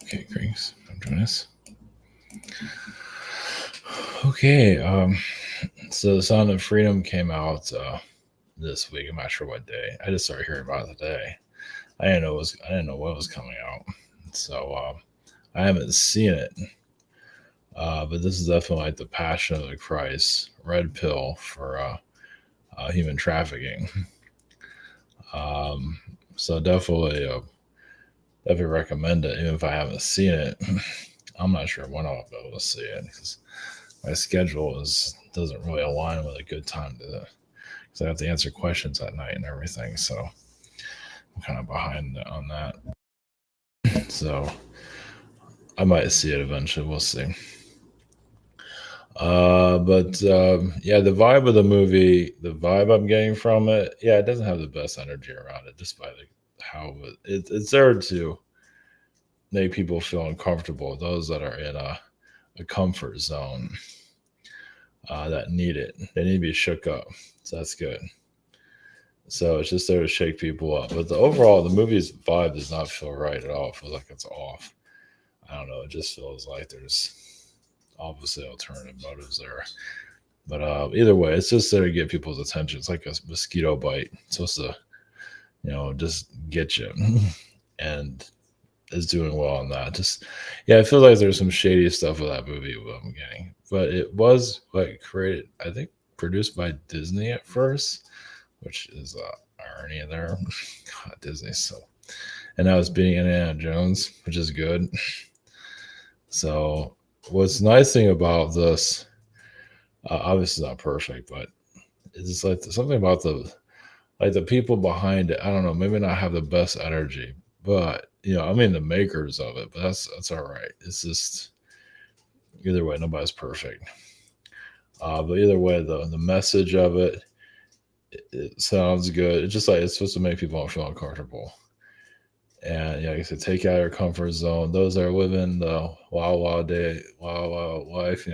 Okay, Griggs, I'm doing this. Okay, so the Sound of Freedom came out this week. I'm not sure what day. I just started hearing about it today. I didn't know what was coming out. So I haven't seen it. But this is definitely like the Passion of the Christ, red pill for human trafficking. Um, so definitely recommend it, even if I haven't seen it. I'm not sure when I'll be able to see it because my schedule is doesn't really align with a good time to, because I have to answer questions at night and everything. So I'm kind of behind on that. So I might see it eventually. We'll see. But yeah, the vibe of the movie, the vibe I'm getting from it, yeah, it doesn't have the best energy around it, just by how it's there to make people feel uncomfortable. Those that are in a comfort zone that need it, they need to be shook up. So that's good. So it's just there to shake people up. But the movie's vibe does not feel right at all. It feels like it's off. I don't know. It just feels like there's obviously alternative motives there. But either way, it's just there to get people's attention. It's like a mosquito bite. It's supposed to, just get you. And is doing well on that. Just yeah, it feels like there's some shady stuff with that movie what I'm getting. But it was like created, I think, produced by Disney at first, which is irony there. God, Disney so. And I was beating Indiana Jones, which is good. So what's nice thing about this, obviously not perfect, but it's just like something about the people behind it. I don't know, maybe not have the best energy, but I mean the makers of it. But that's all right. It's just either way, nobody's perfect. But either way, the message of it sounds good. It's just like it's supposed to make people feel uncomfortable. And yeah, like I said, take out your comfort zone. Those that are living the wild, wild day, wild, wild life,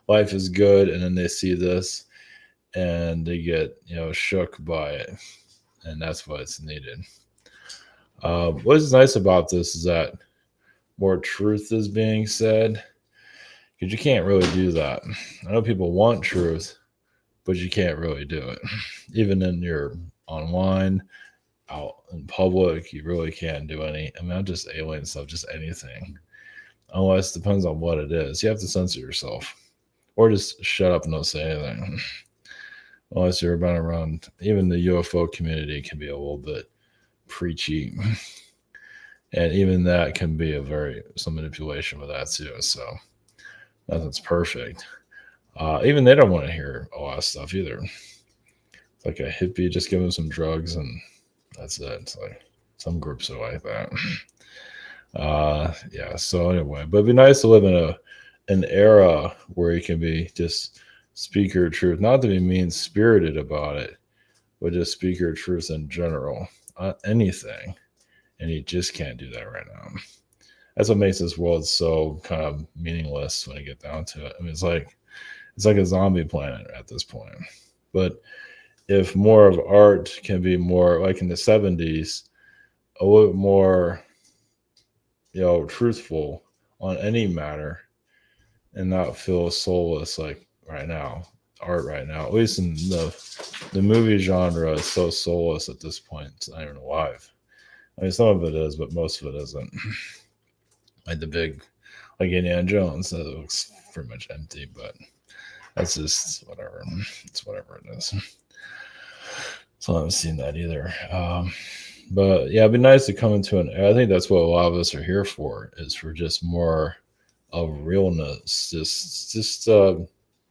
life is good. And then they see this and they get, shook by it. And that's what's needed. What's nice about this is that more truth is being said because you can't really do that. I know people want truth, but you can't really do it. Even in your online, out in public, you really can't do any. I mean, not just alien stuff, just anything. Unless it depends on what it is. You have to censor yourself, or just shut up and don't say anything. Unless you're about around, even the UFO community can be a little bit preachy, and even that can be some manipulation with that too. So nothing's perfect. Even they don't want to hear a lot of stuff either. It's like a hippie, just give them some drugs and that's it. It's like some groups are like that. Yeah. So anyway, but it'd be nice to live in an era where you can be just speak your truth, not to be mean spirited about it, but just speak your truth in general, anything. And you just can't do that right now. That's what makes this world so kind of meaningless when you get down to it. I mean, it's like a zombie planet at this point. But if more of art can be more like in the 70s, a little more, truthful on any matter and not feel soulless like right now. Art right now, at least in the movie genre, is so soulless at this point. It's not even alive. I mean, some of it is, but most of it isn't. Like like Indiana Jones, that looks pretty much empty, but that's just whatever. It's whatever it is. So I haven't seen that either. But yeah, it'd be nice to come into I think that's what a lot of us are here for, is for just more of realness. Just you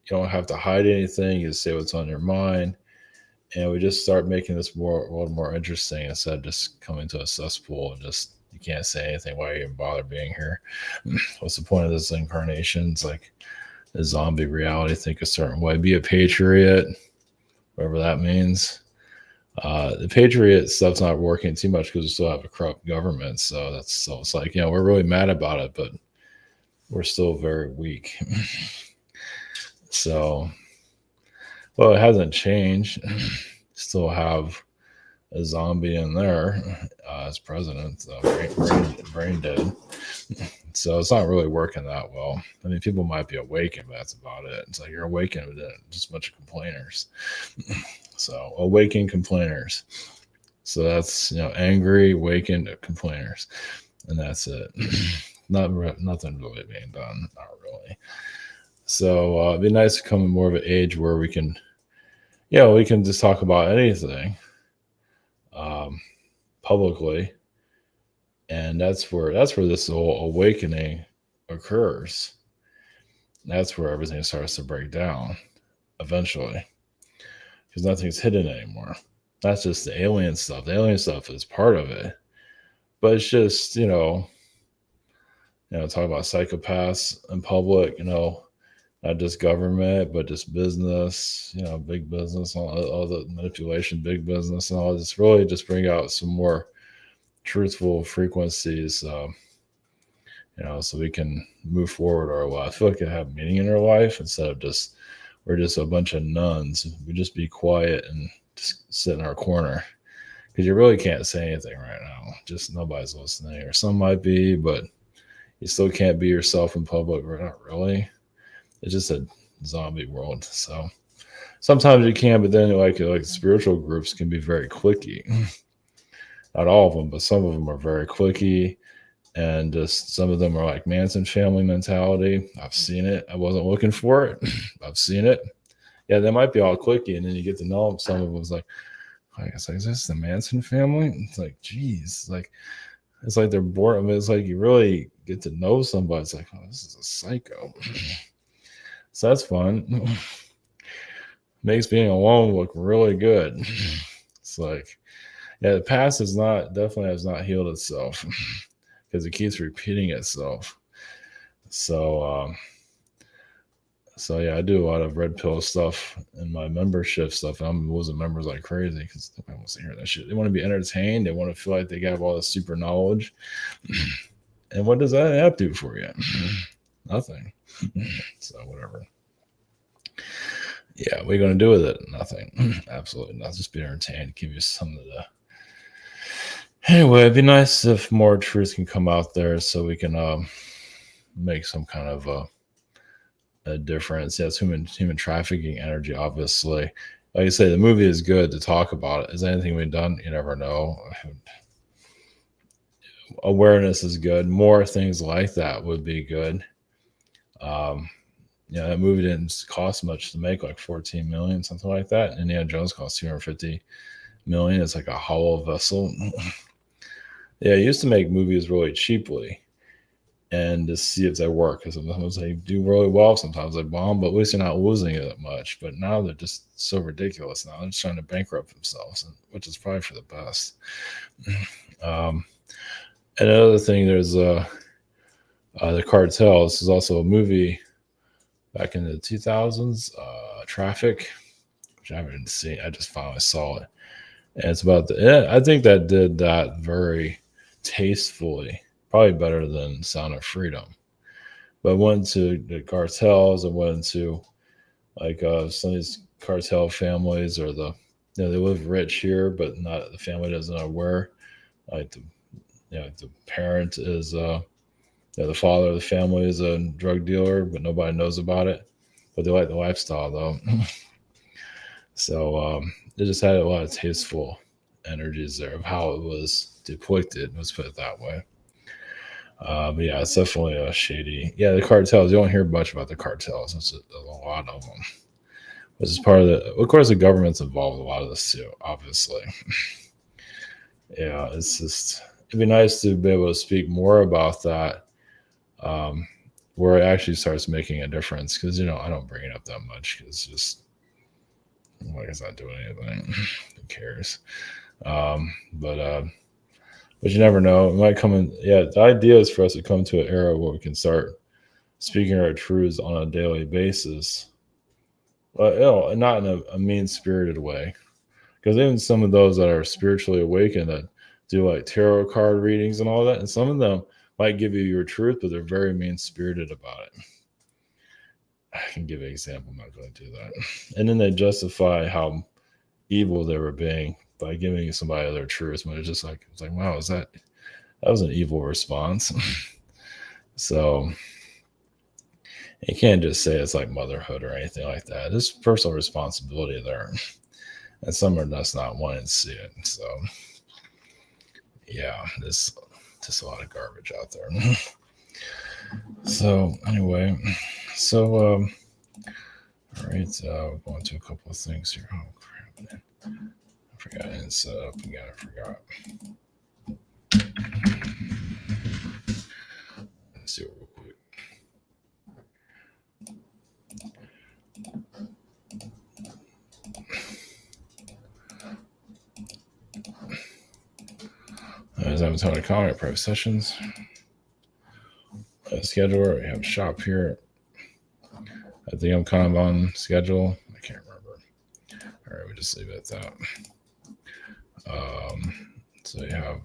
don't have to hide anything. You just say what's on your mind, and we just start making this world more interesting instead of just coming to a cesspool and just you can't say anything. Why even bother being here? What's the point of this incarnation? It's like a zombie reality. Think a certain way. Be a patriot, whatever that means. The Patriot stuff's not working too much because we still have a corrupt government. So it's like, we're really mad about it, but we're still very weak. So, well, it hasn't changed. Still have a zombie in there as president, so brain dead. So it's not really working that well. I mean, people might be awakened, but that's about it. It's like you're awakened, but just a bunch of complainers. So awakened complainers. So that's angry, awakened complainers, and that's it. Nothing really being done, not really. So it'd be nice to come in more of an age where we can, we can just talk about anything um, publicly, and that's where this whole awakening occurs. That's where everything starts to break down eventually, because nothing's hidden anymore. That's just the alien stuff. The alien stuff is part of it, but it's just talk about psychopaths in public. Not just government, but just business. Big business, all the manipulation, big business, and all. Just really just bring out some more truthful frequencies. So we can move forward our life. I feel like it have meaning in our life instead of we're just a bunch of nuns. We just be quiet and just sit in our corner, because you really can't say anything right now. Just nobody's listening, or some might be, but you still can't be yourself in public. Or not really. It's just a zombie world. So sometimes you can, but then like spiritual groups can be very cliquey. Not all of them, but some of them are very cliquey. And just some of them are like Manson family mentality. I've seen it. I wasn't looking for it. I've seen it. Yeah, they might be all cliquey, and then you get to know them. Some of them was like, is this the Manson family? It's like, geez, it's like they're bored. I mean, it's like you really get to know somebody. It's like, oh, this is a psycho. So that's fun. Makes being alone look really good. It's like, the past definitely has not healed itself. Because it keeps repeating itself. So yeah, I do a lot of red pill stuff in my membership stuff. I'm losing members like crazy because nobody wants to hear that shit. They want to be entertained. They want to feel like they have all this super knowledge. And what does that app do for you? Nothing. So whatever. Yeah, what are you going to do with it? Nothing. Absolutely not. Just be entertained. Give you something to. Anyway, it'd be nice if more truth can come out there so we can make some kind of a difference. Yeah, it's human trafficking energy, obviously. Like I say, the movie is good to talk about it. Is anything we've done? You never know. Awareness is good. More things like that would be good. That movie didn't cost much to make, like 14 million, something like that. And Indiana Jones cost 250 million. It's like a hollow vessel. Yeah, I used to make movies really cheaply and to see if they work. Because sometimes they do really well, sometimes they bomb, but at least you're not losing it that much. But now they're just so ridiculous. Now they're just trying to bankrupt themselves, which is probably for the best. Another thing, there's the Cartels. This is also a movie back in the 2000s, Traffic, which I haven't seen. I just finally saw it. And it's about I think that did that very tastefully, probably better than Sound of Freedom. But went to the cartels and went into like some of these cartel families, or they live rich here, but not the family doesn't know where. Like the parent is the father of the family is a drug dealer, but nobody knows about it. But they like the lifestyle though. So it just had a lot of tasteful energies there of how it was depicted. Let's put it that way. But yeah, it's definitely a shady. Yeah, the cartels. You don't hear much about the cartels. It's a lot of them. This is part of of course, the government's involved in a lot of this too, obviously. Yeah, it'd be nice to be able to speak more about that, where it actually starts making a difference. Because I don't bring it up that much because it's just like it's not doing anything. Who cares? But you never know. It might come in. Yeah, the idea is for us to come to an era where we can start speaking our truths on a daily basis. But not in a mean-spirited way. Because even some of those that are spiritually awakened that do like tarot card readings and all that, and some of them might give you your truth, but they're very mean-spirited about it. I can give an example. I'm not going to do that. And then they justify how evil they were being by giving somebody their truth. But it's like, wow, that was an evil response. So you can't just say it's like motherhood or anything like that. There's personal responsibility there. And some are just not wanting to see it. So yeah, there's just a lot of garbage out there. So anyway, so all right, we're going to a couple of things here. Oh crap, man. I forgot I didn't set up again. I forgot. Let's do it real quick. As I'm telling comment private sessions. Scheduler, we have a shop here. I think I'm kind of on schedule. I can't remember. All right, we just leave it at that. So you have,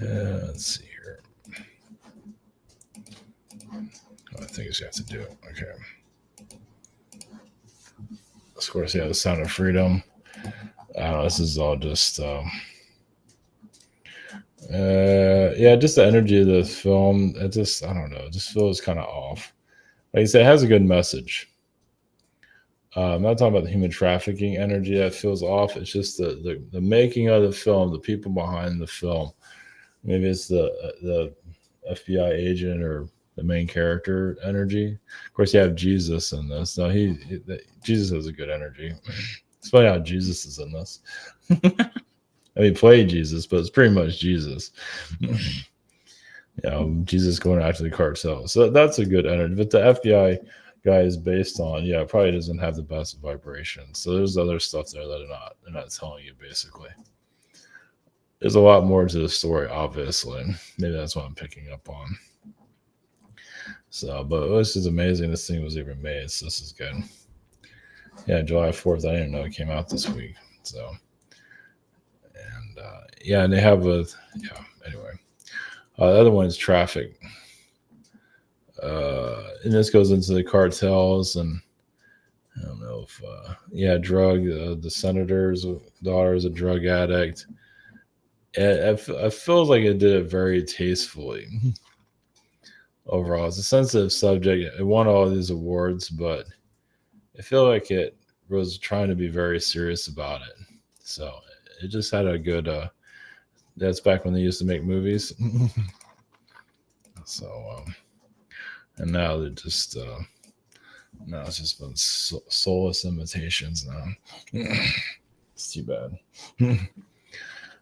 let's see here. I think you have to do it. Okay. Of course, yeah, the Sound of Freedom. This is all just, yeah, just the energy of the film. I don't know. It just feels kind of off. Like I said, it has a good message. I'm not talking about the human trafficking energy that feels off. It's just the making of the film, the people behind the film. Maybe it's the FBI agent or the main character energy. Of course, you have Jesus in this. Now Jesus has a good energy. It's funny how Jesus is in this. I mean, play Jesus, but it's pretty much Jesus. Jesus going after the cartel. So that's a good energy. But the FBI guy is based on, probably doesn't have the best vibration. So there's other stuff there that they're not telling you, basically. There's a lot more to the story, obviously. Maybe that's what I'm picking up on. So, but this is amazing. This thing was even made. So this is good. Yeah, July 4th. I didn't know it came out this week. So, and and they have anyway. The other one is Traffic. And this goes into the cartels, and I don't know if drug. The senator's daughter is a drug addict. I feel like it did it very tastefully. Overall, it's a sensitive subject. It won all these awards, but I feel like it was trying to be very serious about it. So it just had a good. That's back when they used to make movies. So, and now they're just. No, it's just been soulless imitations now. It's too bad.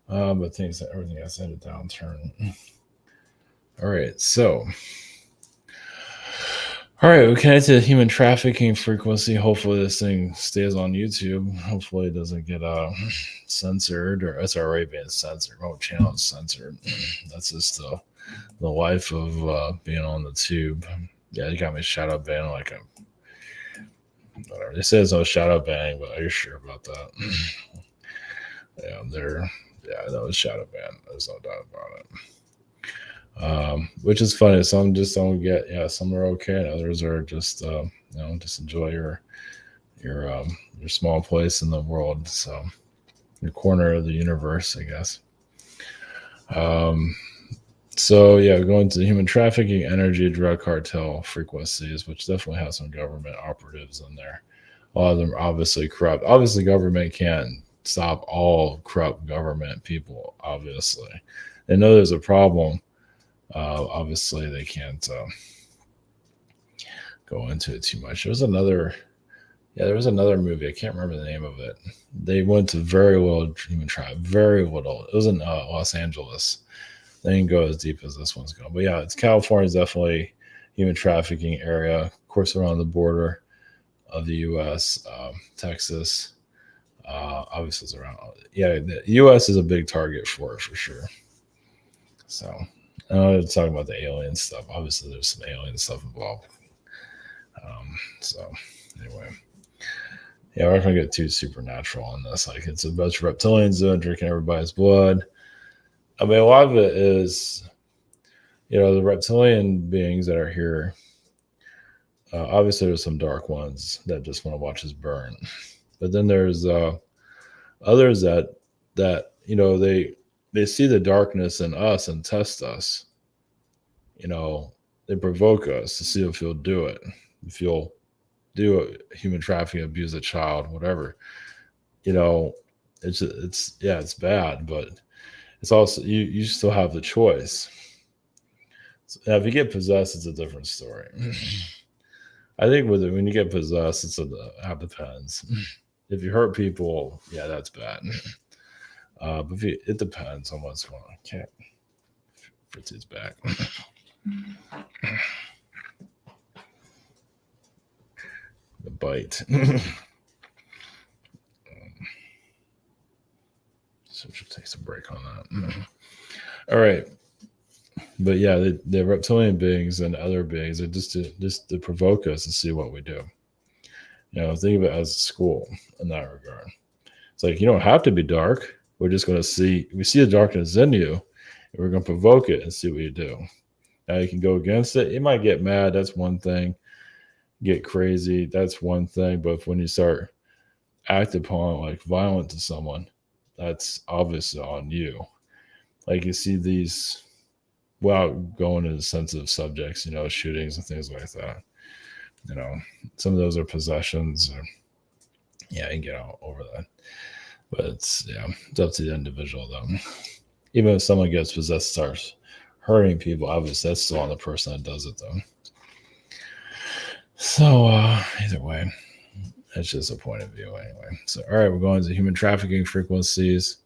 But everything else had a downturn. All right, so. All right, we connect to human trafficking frequency. Hopefully this thing stays on YouTube. Hopefully it doesn't get censored, or it's already being censored. Oh, channel is censored. That's just the life of being on the tube. Yeah, you got me shadow banned like a whatever. They say there's no shadow banning, but are you sure about that? That was shadow banned. There's no doubt about it. Which is funny. Some just don't get. Yeah, some are okay, and others are just just enjoy your small place in the world. So your corner of the universe, I guess. So going to the human trafficking, energy, drug cartel frequencies, which definitely has some government operatives in there. A lot of them are obviously corrupt. Obviously, government can't stop all corrupt government people. Obviously, they know there's a problem. Obviously, they can't go into it too much. There was another movie. I can't remember the name of it. They went to very little human trafficking. Very little. It was in Los Angeles. They didn't go as deep as this one's going. But yeah, it's California's definitely human trafficking area. Of course, around the border of the U.S., Texas. Obviously, it's around. Yeah, the U.S. is a big target for it for sure. So. I was talking about the alien stuff. Obviously, there's some alien stuff involved. So, anyway. Yeah, we're not going to get too supernatural on this. Like, it's a bunch of reptilians drinking everybody's blood. I mean, a lot of it is, the reptilian beings that are here. Obviously, there's some dark ones that just want to watch us burn. But then there's Others that they see the darkness in us and test us. You know, they provoke us to see if you'll do it, if you'll do a human trafficking, abuse a child, whatever. You know, it's yeah, it's bad, but it's also you still have the choice. Now, if you get possessed, it's a different story. I think with it, when you get possessed, it depends. If you hurt people, yeah, that's bad. But it depends on what's going on. Can't Fritzy's back. The bite. So we should take some break on that. All right. But yeah, the reptilian beings and other beings are just to provoke us and see what we do. You know, think of it as a school in that regard. It's like you don't have to be dark. We're just going to see. We see the darkness in you, and we're going to provoke it and see what you do. Now you can go against it. You might get mad. That's one thing. Get crazy. That's one thing. But when you start act upon like violent to someone, that's obviously on you. Like you see these, without going into sensitive subjects, you know, shootings and things like that. You know, some of those are possessions. Or, yeah, you can get over that. But it's up to the individual though. Even if someone gets possessed, starts hurting people, obviously that's still on the person that does it though. So either way, that's just a point of view anyway. So all right, we're going to human trafficking frequencies,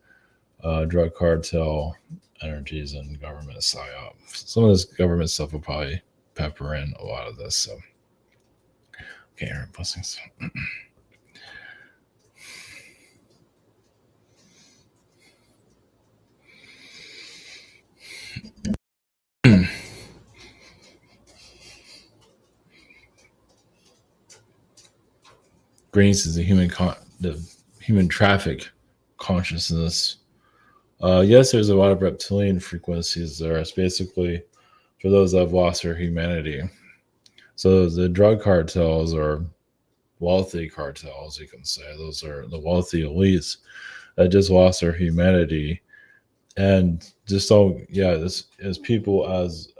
drug cartel energies, and government psyop. Some of this government stuff will probably pepper in a lot of this. So okay, all right, blessings. Greens is the human traffic consciousness. Yes, there's a lot of reptilian frequencies there. It's basically for those that have lost their humanity. So the drug cartels are wealthy cartels, you can say. Those are the wealthy elites that just lost their humanity and just don't. Yeah, as people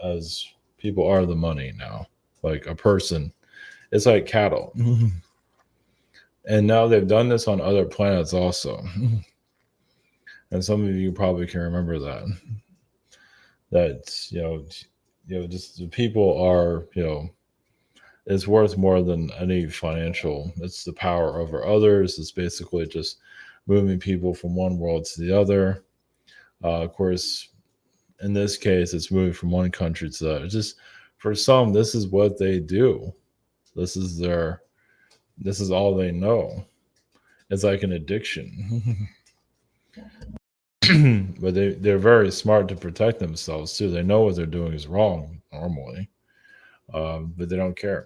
as people are the money now. Like a person, it's like cattle. And now they've done this on other planets also. And some of you probably can remember that. That just the people are, it's worth more than any financial. It's the power over others. It's basically just moving people from one world to the other. Of course, in this case, it's moving from one country to the other. Just for some, this is what they do. This is all they know. It's like an addiction. But they're very smart to protect themselves too. They know what they're doing is wrong normally, but they don't care.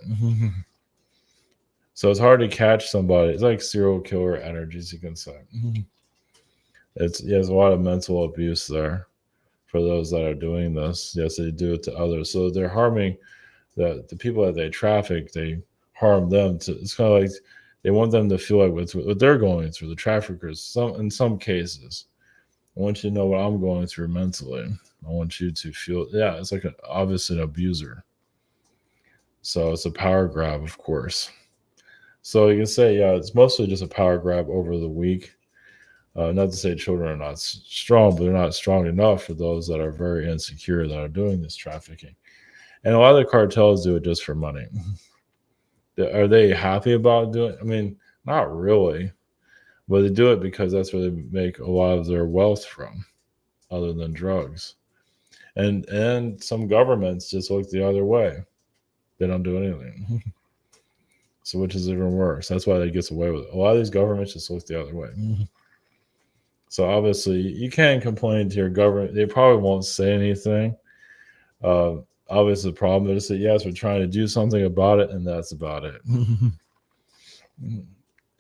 So it's hard to catch somebody. It's like serial killer energies, you can say. There's a lot of mental abuse there for those that are doing this. Yes, they do it to others. So they're harming the people that they traffic. They harm them. It's kind of like they want them to feel like what they're going through. The traffickers, in some cases, I want you to know what I'm going through mentally. I want you to feel, it's like obviously an abuser. So it's a power grab, of course. So you can say, it's mostly just a power grab over the weak. Not to say children are not strong, but they're not strong enough for those that are very insecure that are doing this trafficking. And a lot of the cartels do it just for money. Are they happy about doing it? I mean, not really. But they do it because that's where they make a lot of their wealth from, other than drugs. And some governments just look the other way. They don't do anything. So which is even worse. That's why they get away with it. A lot of these governments just look the other way. So obviously you can't complain to your government. They probably won't say anything. Obviously the problem is that yes, we're trying to do something about it, and that's about it.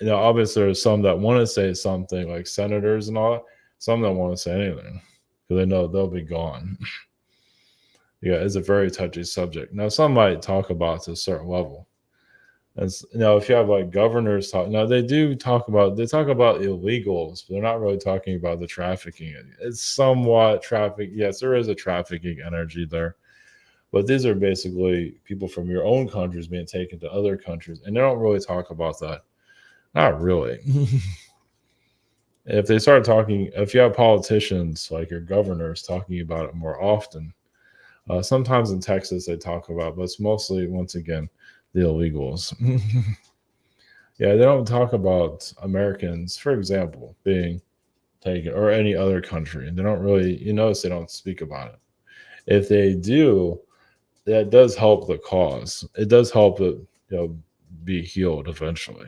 Obviously there's some that want to say something, like senators and all that. Some don't want to say anything because they know they'll be gone. It's a very touchy subject. Now some might talk about it to a certain level. If you have like governors talk, now they talk about illegals, but they're not really talking about the trafficking. It's somewhat traffic. Yes, there is a trafficking energy there, but these are basically people from your own countries being taken to other countries, and they don't really talk about that. Not really. If they start talking, if you have politicians like your governors talking about it more often, sometimes in Texas they talk about, but it's mostly once again the illegals. Yeah, they don't talk about Americans, for example, being taken or any other country. They don't really, you notice they don't speak about it. If they do, that does help the cause. It does help it, be healed eventually.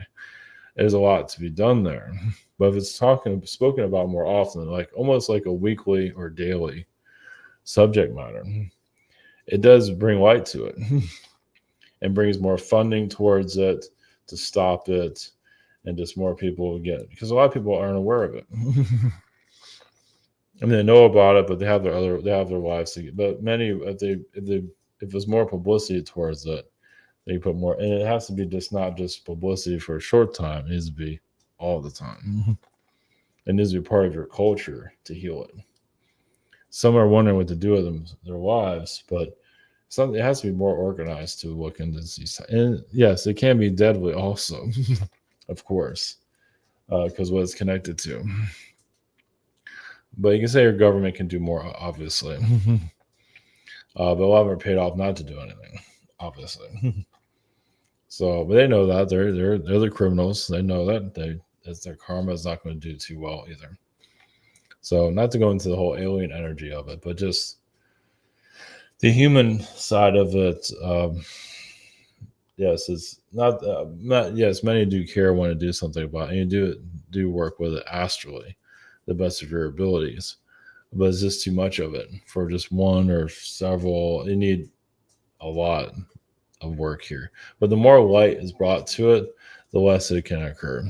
There's a lot to be done there. But if it's spoken about more often, like almost like a weekly or daily subject matter, it does bring light to it and brings more funding towards it to stop it, and just more people get, because a lot of people aren't aware of it. I mean, they know about it, but they have their lives to get. But many, if there's more publicity towards it, they put more, and it has to be just not just publicity for a short time. It needs to be all the time. It needs to be part of your culture to heal it. Some are wondering what to do with their lives, but something, it has to be more organized to look into these. And yes, it can be deadly also, of course, because what it's connected to. But you can say your government can do more, obviously. But a lot of them are paid off not to do anything, obviously. So, but they know that they're the criminals. They know that their karma is not going to do too well either. So, not to go into the whole alien energy of it, but just the human side of it. Yes, it's not. Yes, many do care, want to do something about it, and you do work with it astrally, the best of your abilities. But it's just too much of it for just one or several. You need a lot of work here. But the more light is brought to it, the less it can occur.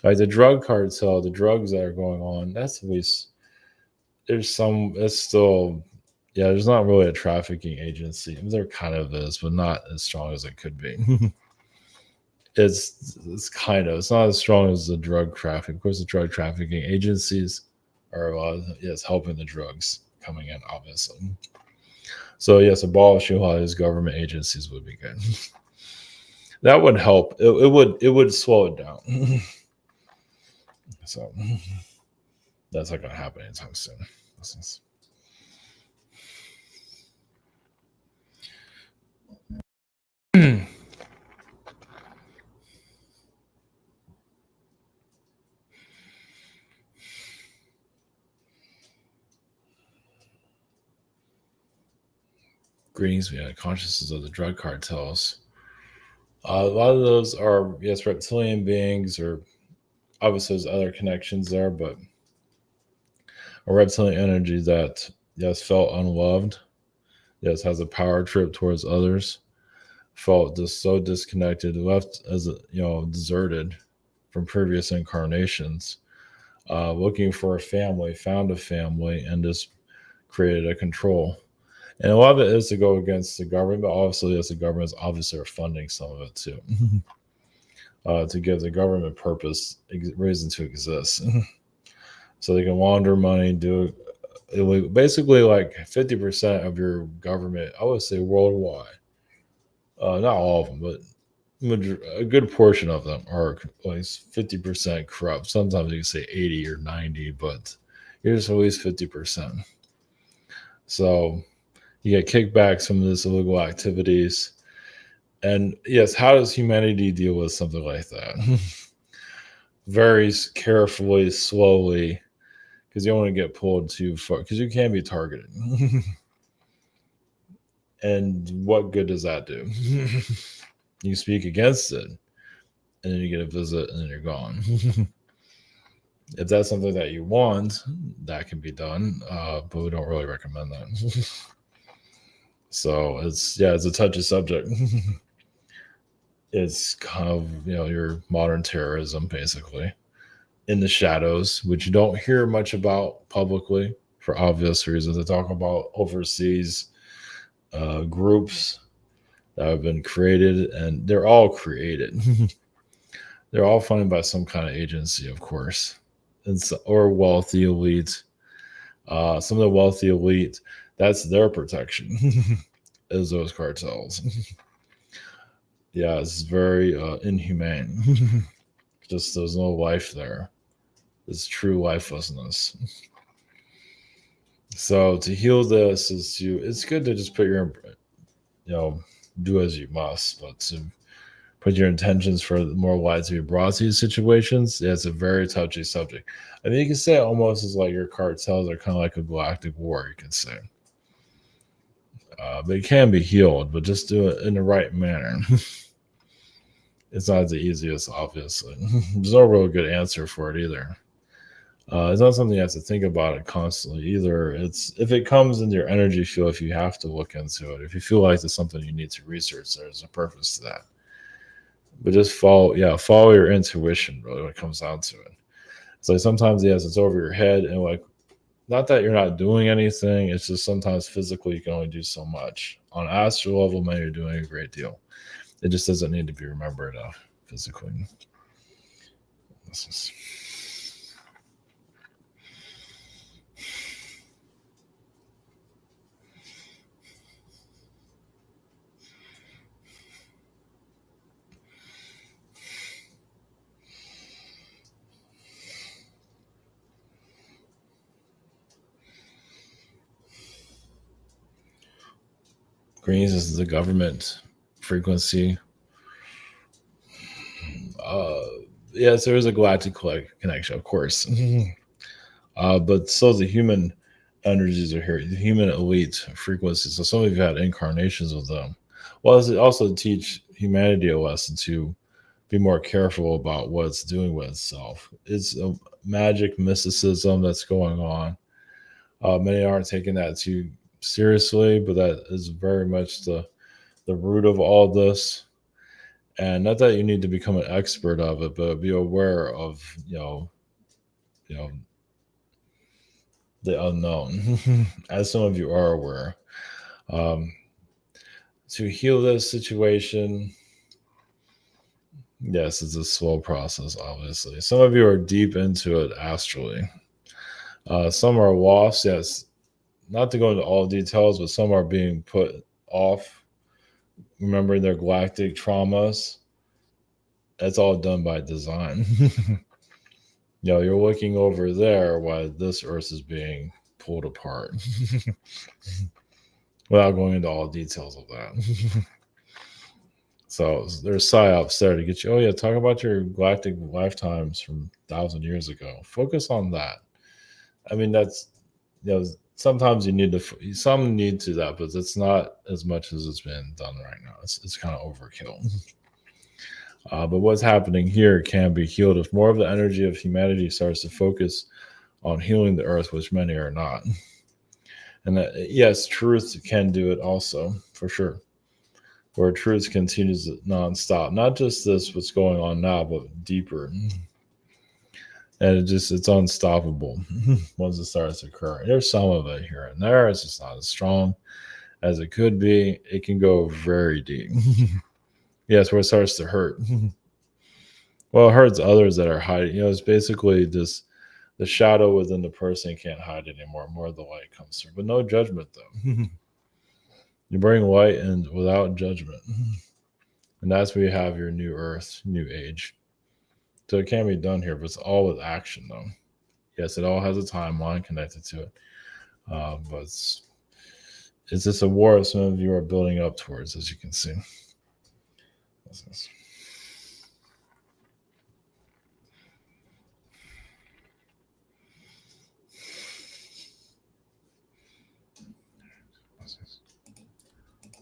Like the drug cartel, the drugs that are going on, that's at least it's still, yeah, there's not really a trafficking agency. I mean, there kind of is, but not as strong as it could be. It's not as strong as the drug trafficking. Of course, the drug trafficking agencies are helping the drugs coming in, obviously. So yes, abolishing a lot of these government agencies would be good. That would help. It would slow it down. So that's not going to happen anytime soon. Greetings, we had consciousness of the drug cartels. A lot of those are, yes, reptilian beings, or obviously there's other connections there, but a reptilian energy that, yes, felt unloved, yes, has a power trip towards others, felt just so disconnected, left as deserted from previous incarnations, looking for a family, found a family, and just created a control. And a lot of it is to go against the government, but obviously, as the government is obviously are funding some of it too, to give the government purpose, reason to exist, so they can launder money, do basically like 50% of your government. I would say worldwide, not all of them, but a good portion of them are at least 50% corrupt. Sometimes you can say 80 or 90, but here's at least 50%. So you get kickbacks from this illegal activities. And yes, how does humanity deal with something like that? Very carefully, slowly, because you don't want to get pulled too far, because you can be targeted. And what good does that do? You speak against it, and then you get a visit, and then you're gone. If that's something that you want, that can be done, but we don't really recommend that. So it's a touchy subject. It's kind of your modern terrorism, basically, in the shadows, which you don't hear much about publicly for obvious reasons. They talk about overseas groups, that have been created, and they're all created. They're all funded by some kind of agency, of course, or wealthy elite. Some of the wealthy elite, that's their protection, is those cartels. Yeah, it's very inhumane. Just there's no life there. It's true lifelessness. So to heal this is it's good to just put your, do as you must, but to put your intentions for more light to be brought to these situations, yeah, it's a very touchy subject. I mean, you can say it almost as like your cartels are kind of like a galactic war, you can say. But it can be healed, but just do it in the right manner. It's not the easiest, obviously. There's no real good answer for it either. It's not something you have to think about it constantly either. It's if it comes into your energy field, if you have to look into it, if you feel like there's something you need to research, there's a purpose to that. But just follow your intuition, really, when it comes down to it. It's like sometimes, yes, it's over your head, and like, not that you're not doing anything, it's just sometimes physically you can only do so much. On astral level, man, you're doing a great deal. It just doesn't need to be remembered physically. This is... Greens is the government frequency. Uh, yes, there is a galactic connection, of course. But still, the human energies are here, the human elite frequencies. So some of you had incarnations with them. Well, it also teach humanity a lesson to be more careful about what it's doing with itself. It's a magic mysticism that's going on. Many aren't taking that too seriously, but that is very much the root of all this. And not that you need to become an expert of it, but be aware of you know the unknown, as some of you are aware. Um, to heal this situation, yes, it's a slow process. Obviously, some of you are deep into it astrally. Some are lost. Yes, not to go into all details, but some are being put off remembering their galactic traumas. That's all done by design. You're looking over there while this earth is being pulled apart. Without going into all details of that. So there's psyops there to get you. Oh yeah, talk about your galactic lifetimes from 1,000 years ago. Focus on that. I mean, that's sometimes you need to. Some need to that, but it's not as much as it's been done right now. It's kind of overkill. But what's happening here can be healed if more of the energy of humanity starts to focus on healing the earth, which many are not. And that, yes, truth can do it also, for sure. Where truth continues nonstop. Not just this, what's going on now, but deeper. And it's unstoppable once it starts occurring. There's some of it here and there. It's just not as strong as it could be. It can go very deep. Yes, where it starts to hurt. Well, it hurts others that are hiding. It's basically just the shadow within the person can't hide anymore. More of the light comes through, but no judgment though. You bring light and without judgment, and that's where you have your new earth, new age. So it can be done here, but it's all with action though. Yes, it all has a timeline connected to it, but it's just a war some of you are building up towards, as you can see.